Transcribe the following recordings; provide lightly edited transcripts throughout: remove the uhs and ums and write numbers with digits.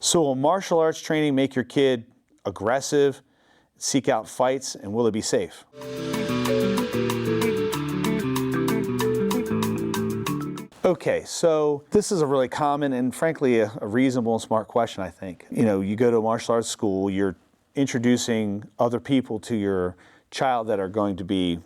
So will martial arts training make your kid aggressive, seek out fights, and will it be safe? Okay, so this is a really common and frankly a reasonable and smart question, I think. You know, you go to a martial arts school, you're introducing other people to your child that are going to be,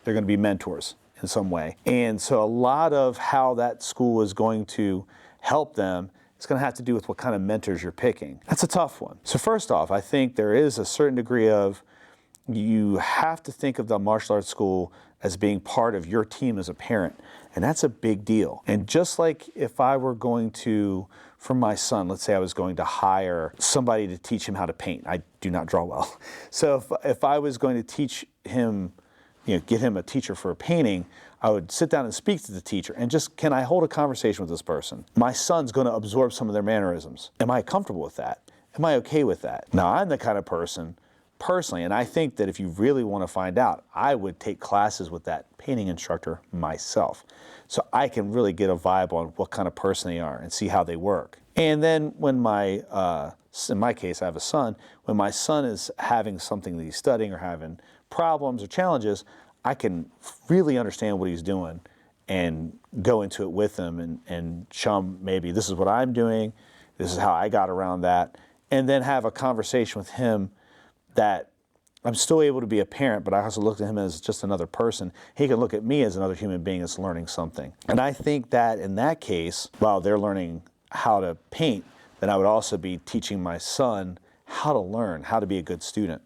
they're going to be mentors in some way. And so a lot of how that school is going to help them is going to have to do with what kind of mentors you're picking. That's a tough one. So first off, I think there is a certain degree of, you have to think of the martial arts school as being part of your team as a parent. And that's a big deal. And just like if I were going to, for my son, let's say I was going to hire somebody to teach him how to paint. I do not draw well. So if I was going to teach him, you know, get him a teacher for painting, I would sit down and speak to the teacher and just, can I hold a conversation with this person? My son's going to absorb some of their mannerisms. Am I comfortable with that? Am I okay with that? Now, I'm the kind of person, personally, and I think that if you really want to find out, I would take classes with that painting instructor myself, so I can really get a vibe on what kind of person they are and see how they work. And then when in my case, I have a son, when my son is having something that he's studying or having problems or challenges, I can really understand what he's doing and go into it with him and show him, maybe this is what I'm doing, this is how I got around that, and then have a conversation with him that I'm still able to be a parent, but I also look at him as just another person. He can look at me as another human being that's learning something. And I think that in that case, while they're learning how to paint, then I would also be teaching my son how to learn, how to be a good student.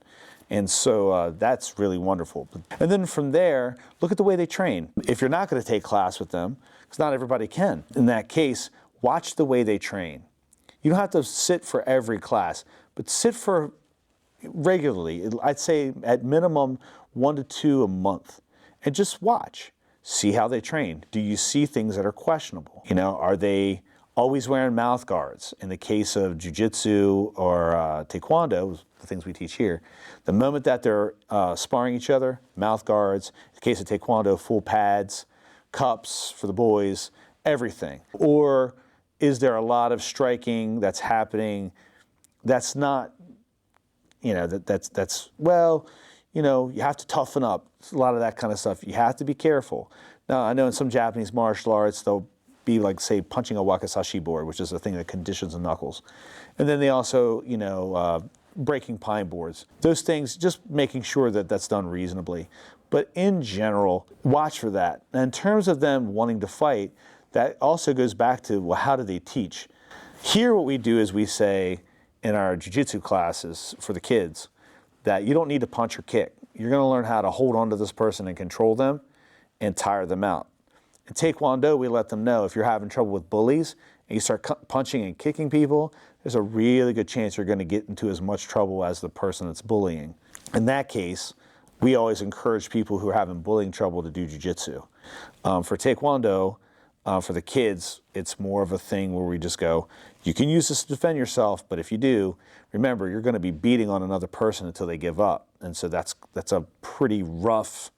And so that's really wonderful. And then from there, look at the way they train. If you're not going to take class with them, because not everybody can, in that case, watch the way they train. You don't have to sit for every class, but sit for regularly. I'd say at minimum 1 to 2 a month, and just watch. See how they train. Do you see things that are questionable? You know, are they always wearing mouth guards? In the case of Jiu-Jitsu or Taekwondo, the things we teach here, the moment that they're sparring each other, mouth guards. In the case of Taekwondo, full pads, cups for the boys, everything. Or is there a lot of striking that's happening that's not, you know, that's well, you know, you have to toughen up. A lot of that kind of stuff. You have to be careful. Now, I know in some Japanese martial arts, they'll be like, say, punching a wakizashi board, which is a thing that conditions the knuckles. And then they also, you know, breaking pine boards. Those things, just making sure that that's done reasonably. But in general, watch for that. And in terms of them wanting to fight, that also goes back to, well, how do they teach? Here what we do is we say in our jiu-jitsu classes for the kids that you don't need to punch or kick. You're going to learn how to hold on to this person and control them and tire them out. In Taekwondo, we let them know if you're having trouble with bullies and you start punching and kicking people, there's a really good chance you're going to get into as much trouble as the person that's bullying. In that case, we always encourage people who are having bullying trouble to do jiu-jitsu. For Taekwondo, for the kids, it's more of a thing where we just go, you can use this to defend yourself, but if you do, remember, you're going to be beating on another person until they give up. And so that's a pretty rough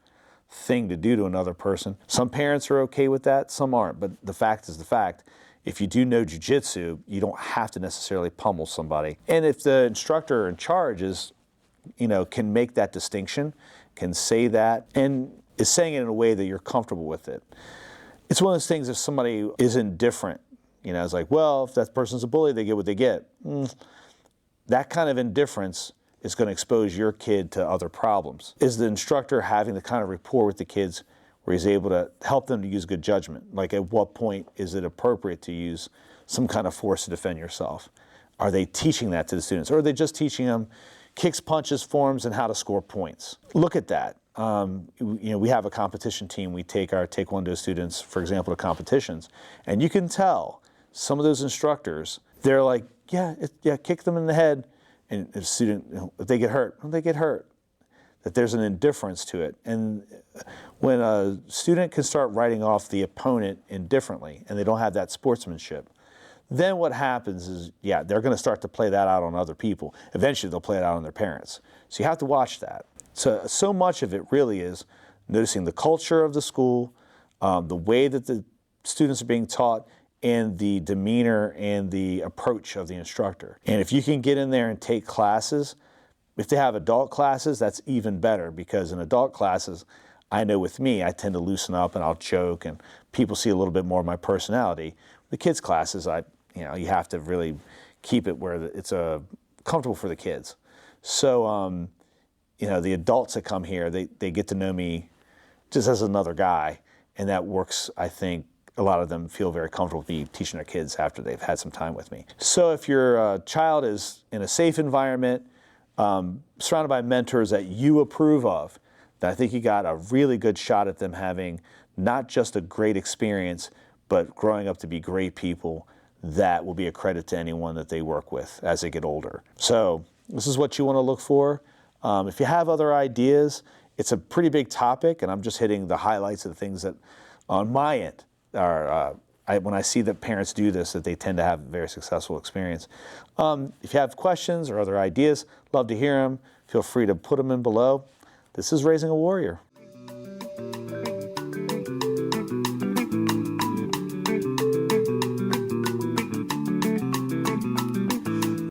thing to do to another person. Some parents are okay with that, some aren't, but the fact is the fact. If you do know jiu-jitsu, you don't have to necessarily pummel somebody. And if the instructor in charge is, you know, can make that distinction, can say that, and is saying it in a way that you're comfortable with it. It's one of those things, if somebody is indifferent, you know, it's like, well, if that person's a bully, they get what they get. That kind of indifference is going to expose your kid to other problems. Is the instructor having the kind of rapport with the kids where he's able to help them to use good judgment? Like, at what point is it appropriate to use some kind of force to defend yourself? Are they teaching that to the students? Or are they just teaching them kicks, punches, forms, and how to score points? Look at that. You know, we have a competition team. We take our Taekwondo students, for example, to competitions. And you can tell some of those instructors, they're like, yeah, kick them in the head. And if a student, you know, if they get hurt, well, they get hurt. That there's an indifference to it. And when a student can start writing off the opponent indifferently and they don't have that sportsmanship, then what happens is, yeah, they're going to start to play that out on other people. Eventually, they'll play it out on their parents. So you have to watch that. So much of it really is noticing the culture of the school, the way that the students are being taught, and the demeanor and the approach of the instructor. And if you can get in there and take classes, if they have adult classes, that's even better, because in adult classes, I know with me, I tend to loosen up and I'll joke, and people see a little bit more of my personality. The kids' classes, you have to really keep it where it's comfortable for the kids. So, the adults that come here, they get to know me just as another guy, and that works. I think a lot of them feel very comfortable with me teaching their kids after they've had some time with me. So if your child is in a safe environment, surrounded by mentors that you approve of, then I think you got a really good shot at them having not just a great experience, but growing up to be great people that will be a credit to anyone that they work with as they get older. So this is what you want to look for. If you have other ideas, it's a pretty big topic, and I'm just hitting the highlights of the things that on my end are, when I see that parents do this, that they tend to have a very successful experience. If you have questions or other ideas, love to hear them. Feel free to put them in below. This is Raising a Warrior.